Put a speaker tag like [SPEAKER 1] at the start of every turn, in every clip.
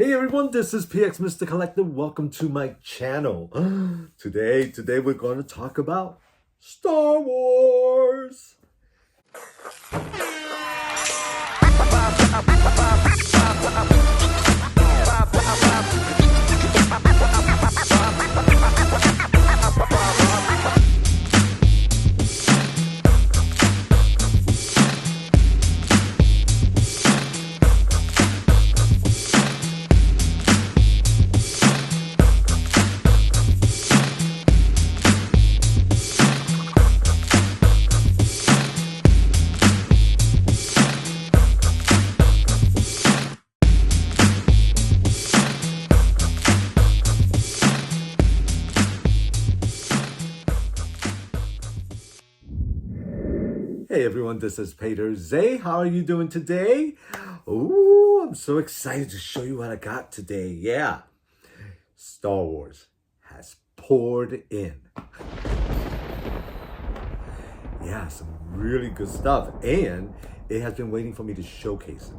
[SPEAKER 1] Hey everyone, this is PX Mr. Collector. Welcome to my channel. Today we're going to talk about Star Wars. Hey everyone, this is Peter Zay. How are you doing today? Ooh, I'm so excited to show you what I got today. Yeah, Star Wars has poured in. Yeah, some really good stuff. And it has been waiting for me to showcase it.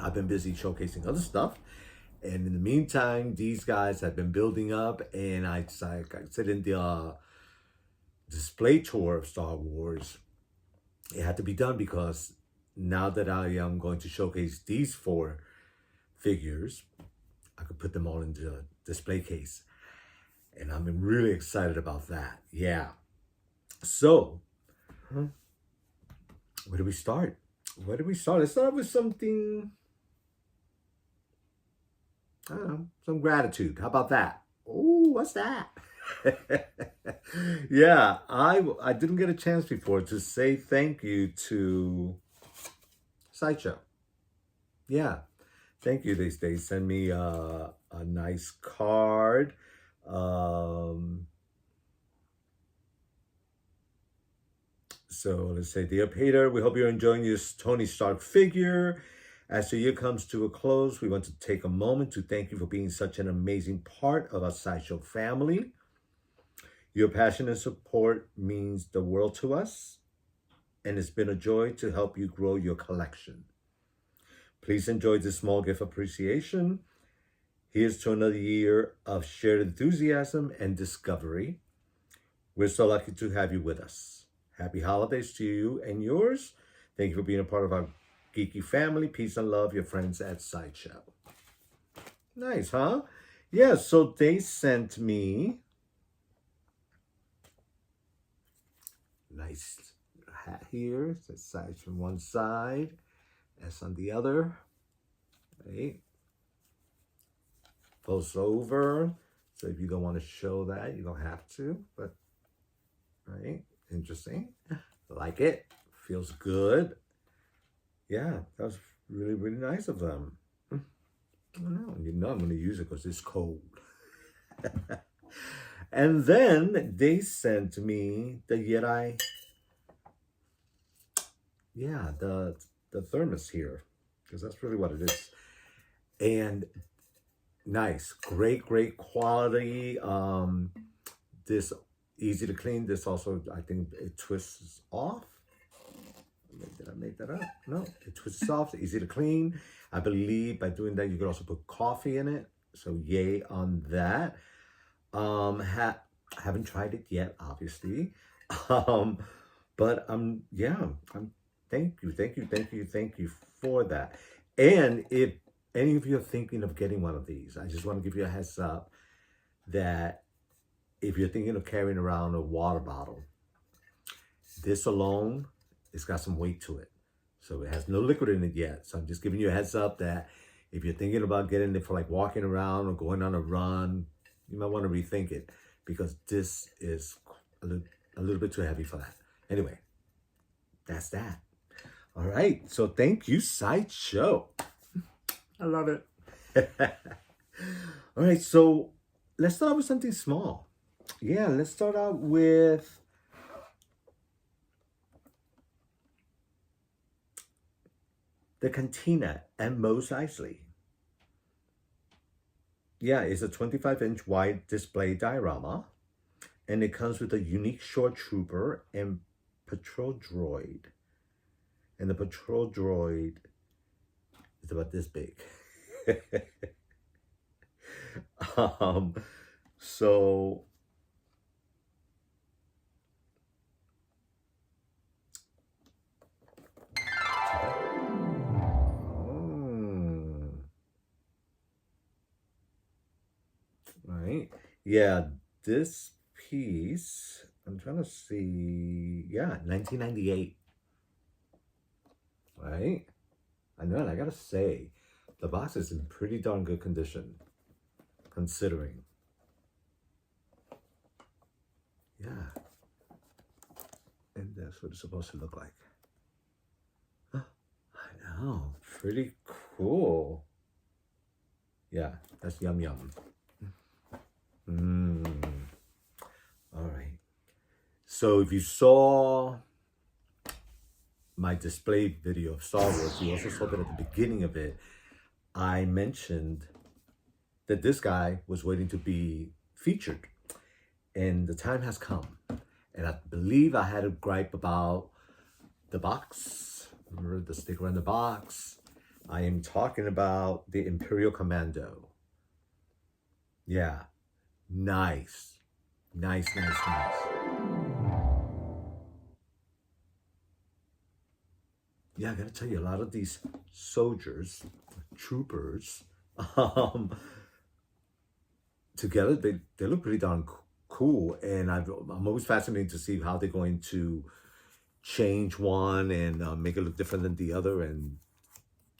[SPEAKER 1] I've been busy showcasing other stuff. And in the meantime, these guys have been building up. And I said in the display tour of Star Wars, it had to be done because now that I am going to showcase these 4 figures, I could put them all into the display case. And I'm really excited about that. Yeah. So, where do we start? Let's start with something, I don't know, some gratitude. How about that? Oh, what's that? Yeah, I didn't get a chance before to say thank you to Sideshow. Yeah, thank you. They send me a nice card. So let's say, Dear Peter, we hope you're enjoying your Tony Stark figure. As the year comes to a close, we want to take a moment to thank you for being such an amazing part of our Sideshow family. Your passion and support means the world to us, and it's been a joy to help you grow your collection. Please enjoy this small gift of appreciation. Here's to another year of shared enthusiasm and discovery. We're so lucky to have you with us. Happy holidays to you and yours. Thank you for being a part of our geeky family. Peace and love, your friends at Sideshow. Nice, huh? Yeah, so they sent me nice hat here. It says from one side, S on the other. Right? Goes over. So if you don't want to show that, you don't have to. But right, interesting. Like it. Feels good. Yeah, that was really, really nice of them. I don't know. You know I'm going to use it because it's cold. And then they sent me the Jedi, the thermos here, because that's really what it is. And nice, great quality. This easy to clean. This also, I think it twists off. Did I make that up? No, it twists off, easy to clean. I believe by doing that, you can also put coffee in it. So yay on that. Haven't tried it yet, obviously. But thank you for that. And if any of you are thinking of getting one of these, I just want to give you a heads up that if you're thinking of carrying around a water bottle, this alone, it's got some weight to it. So it has no liquid in it yet. So I'm just giving you a heads up that if you're thinking about getting it for like walking around or going on a run, you might want to rethink it because this is a little bit too heavy for that. Anyway, that's that. All right. So thank you, Sideshow. I love it. All right. So let's start with something small. Yeah, let's start out with the Cantina and Mos Eisley. Yeah, it's a 25-inch wide display diorama, and it comes with a unique short trooper and patrol droid. And the patrol droid is about this big. Um, so right, yeah, this piece, I'm trying to see, yeah, 1998, right? I know, and I gotta say, the box is in pretty darn good condition, considering. Yeah, and that's what it's supposed to look like. I know, pretty cool. Yeah, that's yum yum. All right. So if you saw my display video of Star Wars, you also saw that at the beginning of it, I mentioned that this guy was waiting to be featured, and the time has come. And I believe I had a gripe about the box. Remember the sticker on the box? I am talking about the Imperial Commando. Yeah, nice. Nice. Yeah, I gotta tell you, a lot of these soldiers, troopers, um, together, they look pretty darn cool. And I'm always fascinated to see how they're going to change one and make it look different than the other. And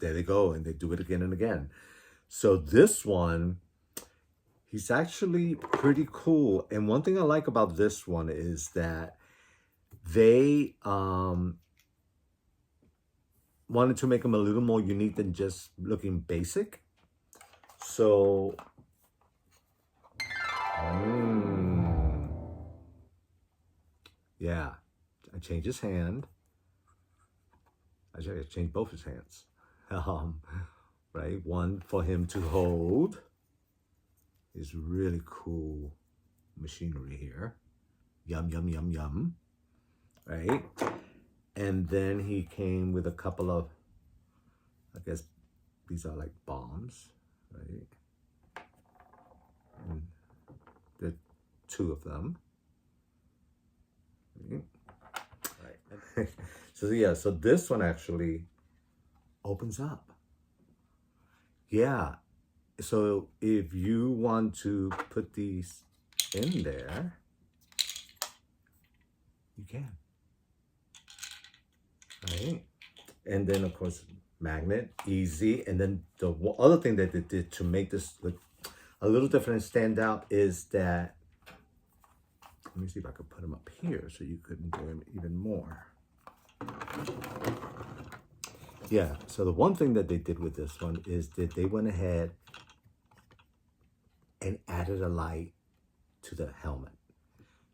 [SPEAKER 1] there they go, and they do it again and again. So this one, he's actually pretty cool. And one thing I like about this one is that they wanted to make him a little more unique than just looking basic. So, yeah, I changed his hand. Actually, I changed both his hands. Right, one for him to hold. Is really cool machinery here. Yum. Right? And then he came with a couple of, I guess these are like bombs, right? And there are two of them. Right. So yeah, so this one actually opens up. Yeah. So if you want to put these in there, you can. Right? And then of course, magnet, easy. And then the other thing that they did to make this look a little different and stand out is that, let me see if I could put them up here so you could enjoy them even more. Yeah, so the one thing that they did with this one is that they went ahead and added a light to the helmet.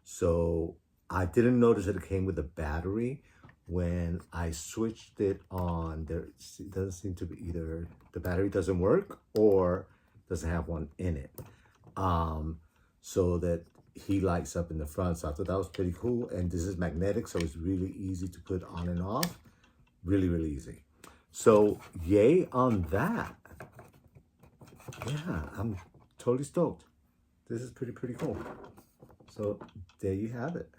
[SPEAKER 1] So I didn't notice that it came with a battery. When I switched it on, there doesn't seem to be either the battery doesn't work or doesn't have one in it. So that he lights up in the front. So I thought that was pretty cool. And this is magnetic, so it's really easy to put on and off. Really easy. So yay on that. Yeah, I'm totally stoked. This is pretty cool. So there you have it.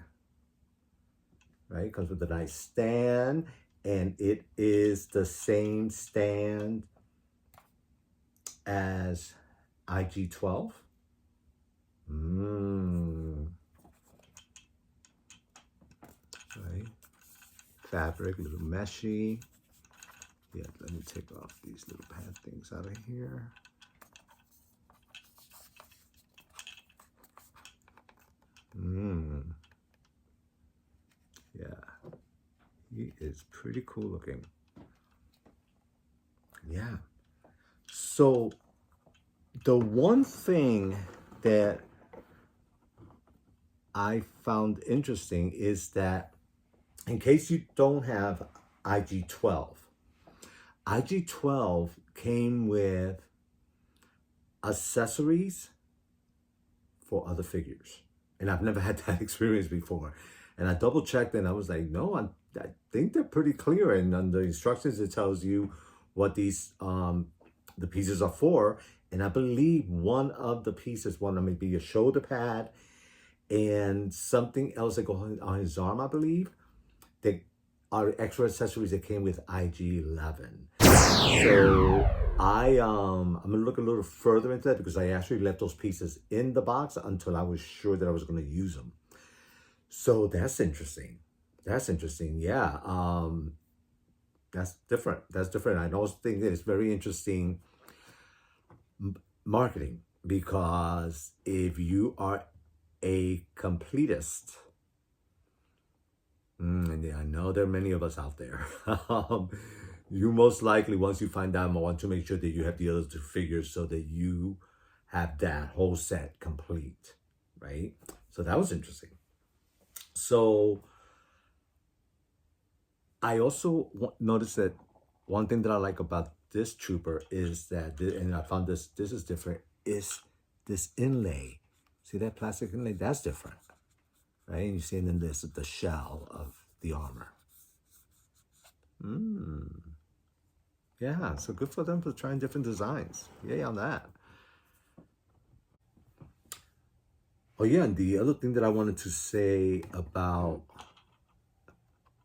[SPEAKER 1] Right, it comes with a nice stand, and it is the same stand as IG-12. Right, fabric, a little meshy. Yeah, let me take off these little pad things out of here. Yeah, he is pretty cool looking. Yeah. So the one thing that I found interesting is that in case you don't have IG-12, IG-12 came with accessories for other figures. And I've never had that experience before. And I double checked and I was like, no, I think they're pretty clear. And on the instructions, it tells you what these The pieces are 4, and I believe one of the pieces, one may be a shoulder pad and something else that goes on his arm, I believe. They are extra accessories that came with IG-11. So I'm gonna look a little further into that because I actually left those pieces in the box until I was sure that I was gonna use them. So that's interesting. That's interesting. Yeah. That's different. That's different. I also think that it's very interesting marketing, because if you are a completist, and I know there are many of us out there, you most likely, once you find out, want to make sure that you have the other 2 figures so that you have that whole set complete, right? So that was interesting. So I also noticed that one thing that I like about this trooper is that, and I found this is different, is this inlay. See that plastic inlay? That's different, right? And you see, and then this is the shell of the armor. Yeah, so good for them for trying different designs. Yay on that. Oh yeah, and the other thing that I wanted to say about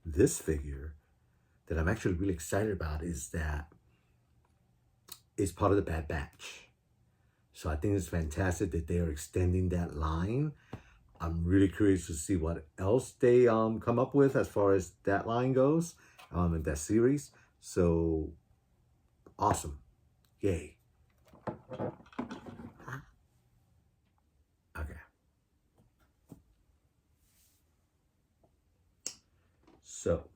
[SPEAKER 1] this figure that I'm actually really excited about is that it's part of the Bad Batch. So I think it's fantastic that they are extending that line. I'm really curious to see what else they come up with as far as that line goes, in that series. So awesome. Yay. Okay. So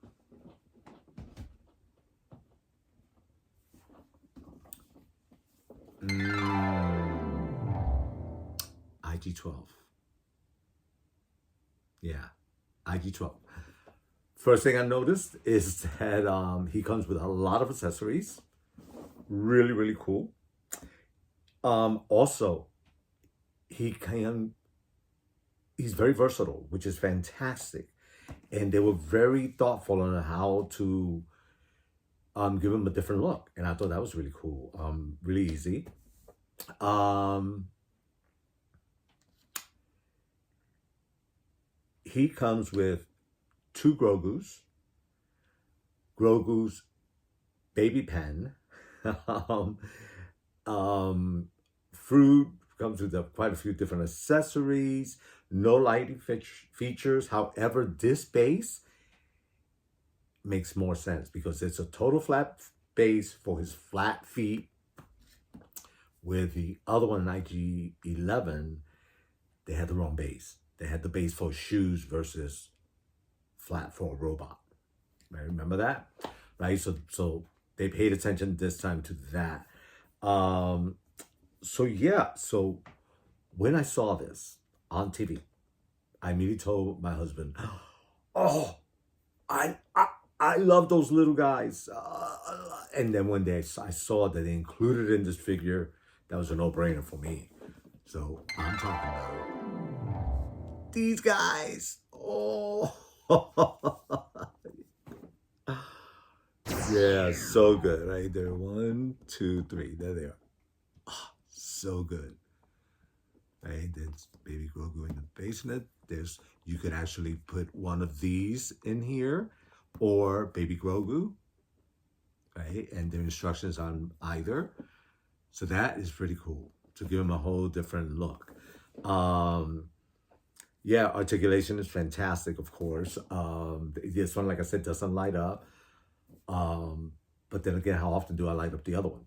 [SPEAKER 1] IG-12. Yeah, IG-12. First thing I noticed is that he comes with a lot of accessories. Really, really cool. Also, he's very versatile, which is fantastic. And they were very thoughtful on how to give him a different look. And I thought that was really cool. Really easy. He comes with 2 Grogu's baby pen, fruit, comes with quite a few different accessories, no lighting features. However, this base makes more sense because it's a total flat base for his flat feet. With the other one, IG-11, they had the wrong base. They had the base for shoes versus flat for a robot. Right? Remember that? Right? So they paid attention this time to that. So yeah, so when I saw this on TV, I immediately told my husband, "Oh, I love those little guys." And then one day I saw that they included in this figure. That was a no-brainer for me. So I'm talking about these guys. Oh, yeah, so good. Right there, 1, 2, 3. There they are. Oh, so good. Right, there's baby Grogu in the basement. You could actually put one of these in here, or baby Grogu, right? And there are instructions on either. So that is pretty cool to give him a whole different look. Yeah, articulation is fantastic, of course. This one, like I said, doesn't light up. But then again, how often do I light up the other one?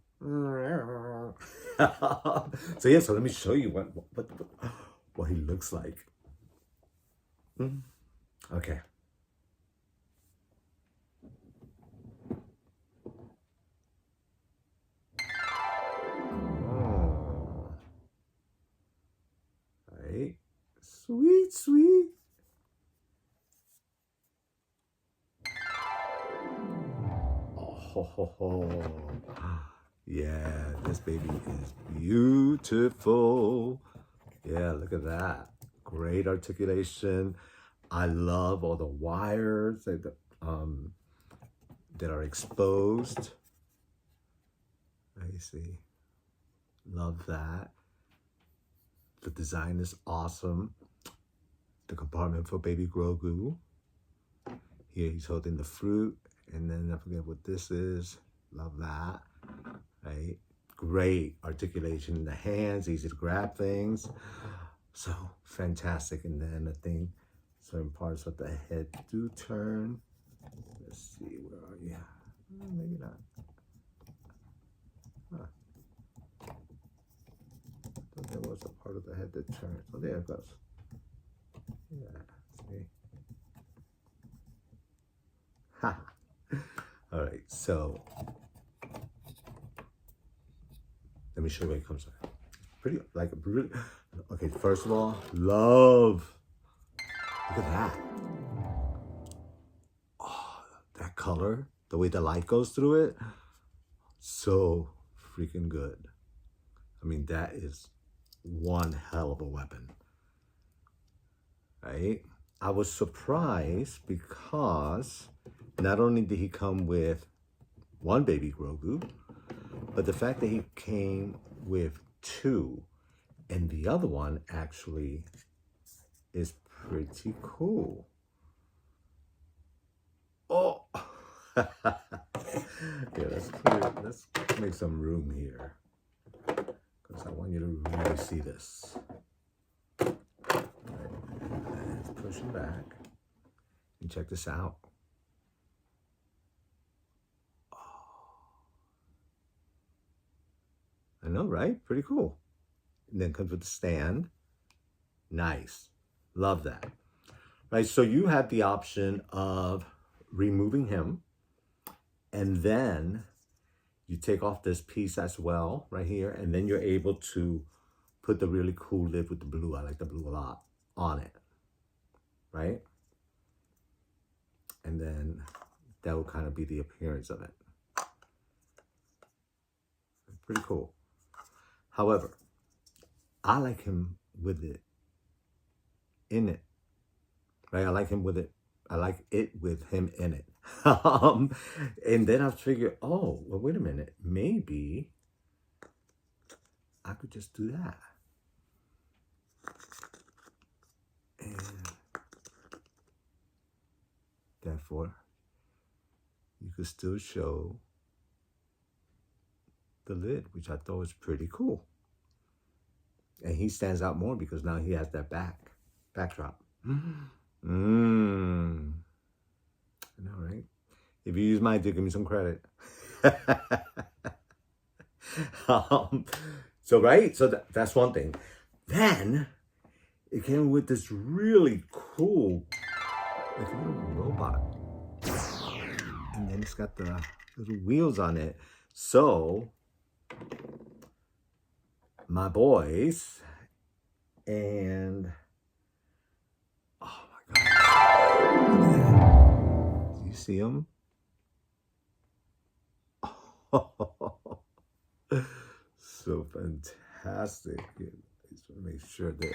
[SPEAKER 1] So yeah, so let me show you what he looks like. Okay. Right. Sweet, sweet. Oh, yeah, this baby is beautiful. Yeah, look at that. Great articulation. I love all the wires that are exposed. I see. Love that. The design is awesome. The compartment for baby Grogu. Here he's holding the fruit. And then I forget what this is. Love that. Right? Great articulation in the hands. Easy to grab things. So fantastic. And then I think certain parts of the head do turn. Let's see, where are you? Maybe not. Huh. Thought there was a part of the head that turns. Oh, there it goes. Yeah, see. Ha. All right, so let me show you what it comes with. Pretty, like, really. Okay, first of all, love. Look at that. Oh, that color, the way the light goes through it, so freaking good. I mean, that is one hell of a weapon, right? I was surprised because not only did he come with one baby Grogu, but the fact that he came with two, and the other one actually is pretty cool. Oh, yeah, let's make some room here, because I want you to really see this. Let's push him back and check this out. I know, right? Pretty cool. And then comes with the stand. Nice. Love that. Right, so you have the option of removing him, and then you take off this piece as well, right here, and then you're able to put the really cool lid with the blue, I like the blue a lot, on it, right? And then that will kind of be the appearance of it. Pretty cool. However, I like him with it in it, right? I like him with it. I like it with him in it. And then I figured, oh, well, wait a minute. Maybe I could just do that. And therefore, you could still show the lid, which I thought was pretty cool. And he stands out more because now he has that backdrop. I know, right? If you use mine, do give me some credit. So that's one thing. Then it came with this really cool, like a little robot, and then it's got the little wheels on it. So my boys and oh my God, do you see them? So fantastic. Just want to make sure that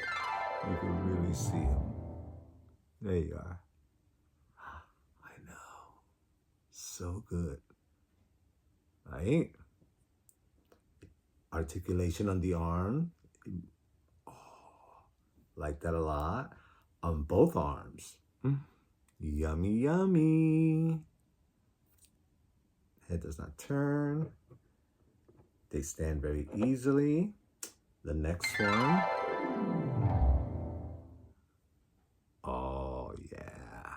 [SPEAKER 1] you can really see them. There you are. I know. So good. Right? Articulation on the arm. Oh, like that a lot. On both arms. Yummy, yummy. Head does not turn. They stand very easily. The next one. Oh, yeah.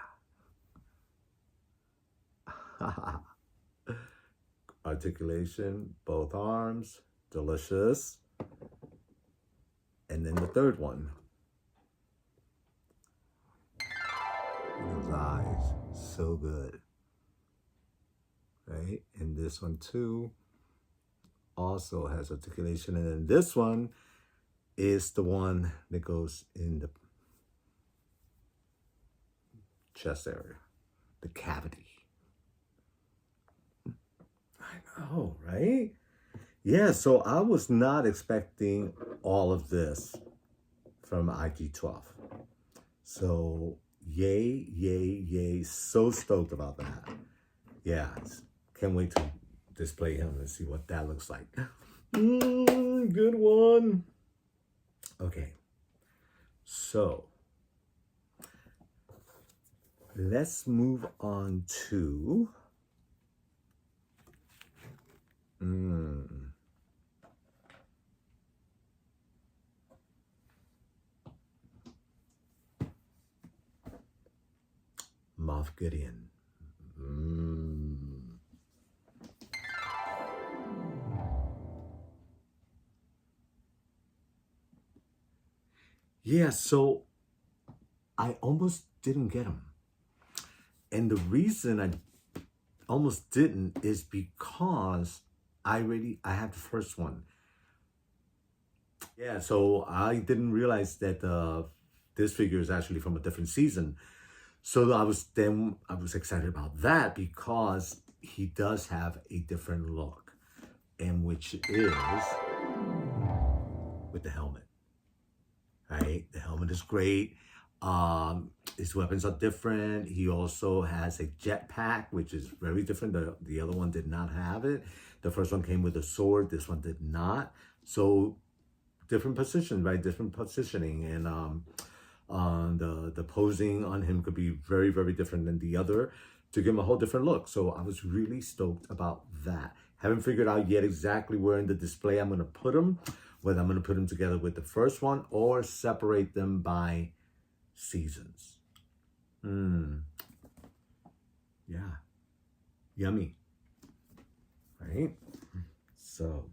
[SPEAKER 1] Articulation, both arms, delicious. And then the third one. Those eyes, so good. Right? And this one too also has articulation. And then this one is the one that goes in the chest area, the cavity. I know, right? Yeah, so I was not expecting all of this from IG-12. So yay, yay, yay. So stoked about that. Yeah, can't wait to display him and see what that looks like. Good one. Okay, so let's move on to Moff Gideon. Yeah, so I almost didn't get him. And the reason I almost didn't is because I have the first one. Yeah, so I didn't realize that this figure is actually from a different season. So I was excited about that because he does have a different look, and which is with the helmet. Right, the helmet is great. His weapons are different. He also has a jetpack, which is very different. The other one did not have it. The first one came with a sword. This one did not. So different position, right? Different positioning, and the posing on him could be very, very different than the other to give him a whole different look. So I was really stoked about that. Haven't figured out yet exactly where in the display I'm going to put him, whether I'm going to put them together with the first one or separate them by seasons. Yeah. Yummy. Right? So.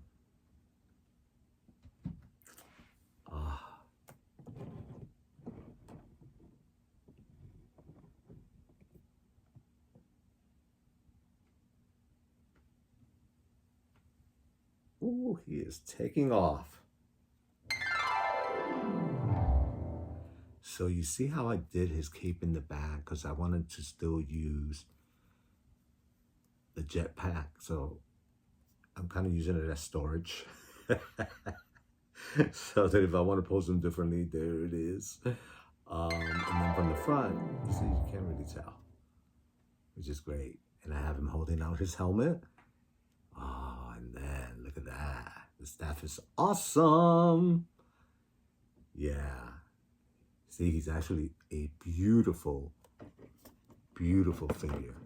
[SPEAKER 1] Ooh, he is taking off. So you see how I did his cape in the back because I wanted to still use the jetpack. So I'm kind of using it as storage. So that if I want to pose them differently, there it is. And then from the front, you see, you can't really tell, which is great. And I have him holding out his helmet. Oh, and then look at that. The staff is awesome. Yeah. See, he's actually a beautiful, beautiful figure.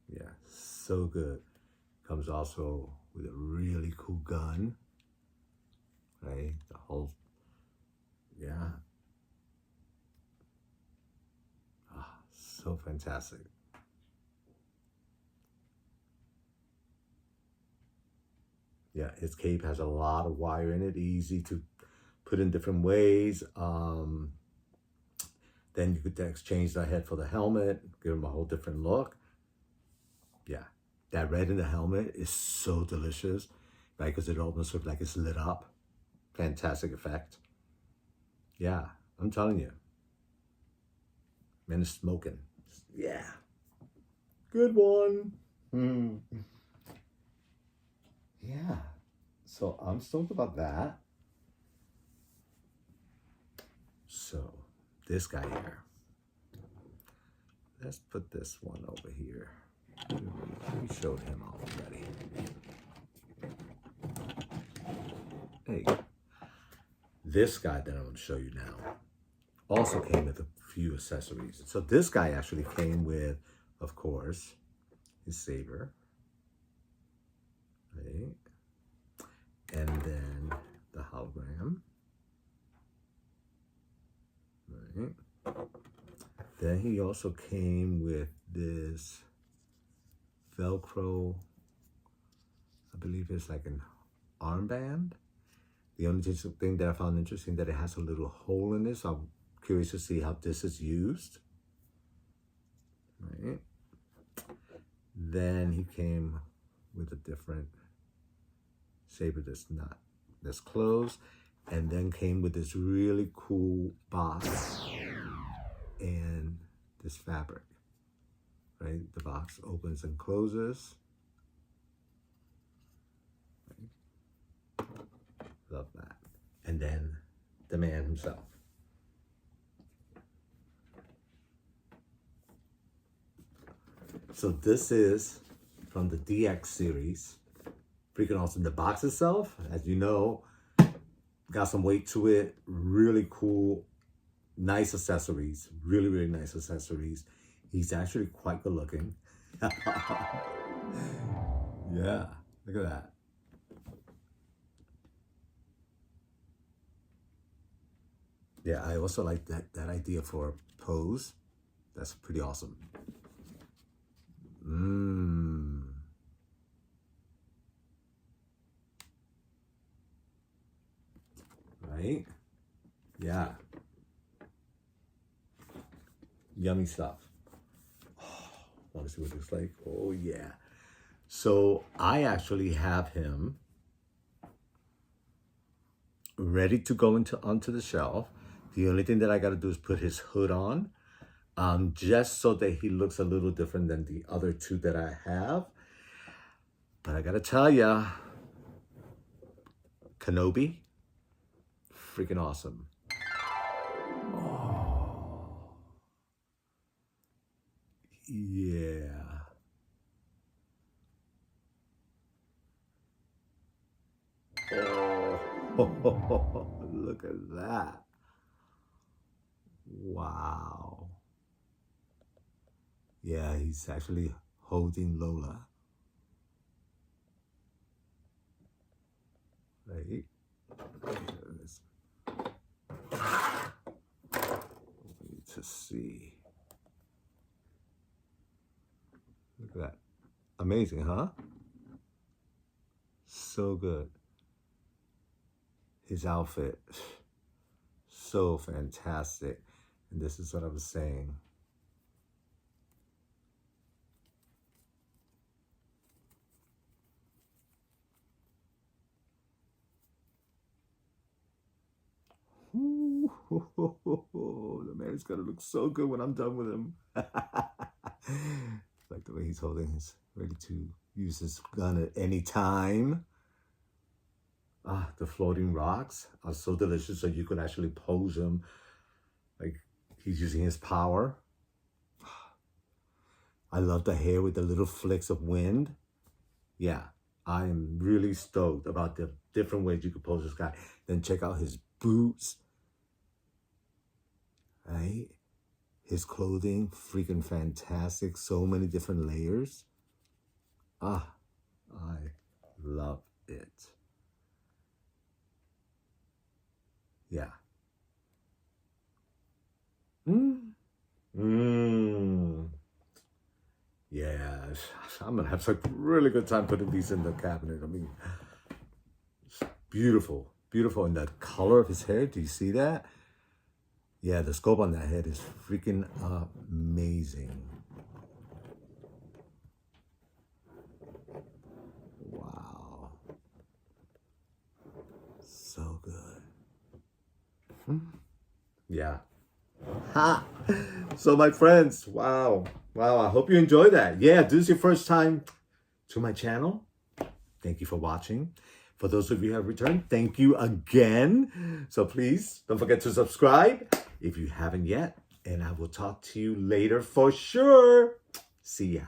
[SPEAKER 1] Yeah, so good. Comes also with a really cool gun. Right? The whole, yeah. Ah, so fantastic. Yeah, his cape has a lot of wire in it, easy to put in different ways. Then you could exchange the head for the helmet, give him a whole different look. Yeah, that red in the helmet is so delicious, right? Because it almost looks like it's lit up. Fantastic effect. Yeah, I'm telling you. Man is smoking. Yeah. Good one. Yeah. So I'm stoked about that. So this guy here. Let's put this one over here. We showed him already. Hey, this guy that I'm going to show you now also came with a few accessories. So this guy actually came with, of course, his saber, right? And then the hologram, right? Then he also came with this Velcro, I believe it's like an armband. The only thing that I found interesting that it has a little hole in it, so I'm curious to see how this is used. Right. Then he came with a different saber that's closed, and then came with this really cool box and this fabric. Right, the box opens and closes. Right. Love that. And then the man himself. So this is from the DX series. Freaking awesome. The box itself, as you know, got some weight to it. Really cool. Nice accessories. Really, really nice accessories. He's actually quite good looking. Yeah, look at that. Yeah, I also like that idea for a pose. That's pretty awesome. Right? Yeah. Yummy stuff. Oh, want to see what it looks like? Oh, yeah. So I actually have him ready to go onto the shelf. The only thing that I got to do is put his hood on, just so that he looks a little different than the other two that I have. But I got to tell ya, Kenobi, freaking awesome. Oh, yeah. Oh, look at that. Wow. Yeah, he's actually holding Lola. Right? Let's need to see. Look at that. Amazing, huh? So good. His outfit, so fantastic. And this is what I was saying. Ooh, the man is gonna look so good when I'm done with him. Like the way he's holding his, ready to use his gun at any time. Ah, the floating rocks are so delicious, so you could actually pose him like he's using his power. I love the hair with the little flicks of wind. Yeah, I am really stoked about the different ways you could pose this guy. Then check out his boots, right? His clothing, freaking fantastic. So many different layers. Ah, I love it. Yeah. Yeah, I'm gonna have a really good time putting these in the cabinet. I mean, it's beautiful, beautiful. And the color of his hair, do you see that? Yeah, the scope on that head is freaking amazing. Wow. So good. Yeah. Ha! So my friends, wow. Wow, I hope you enjoyed that. Yeah, this is your first time to my channel. Thank you for watching. For those of you who have returned, thank you again. So please don't forget to subscribe if you haven't yet. And I will talk to you later for sure. See ya.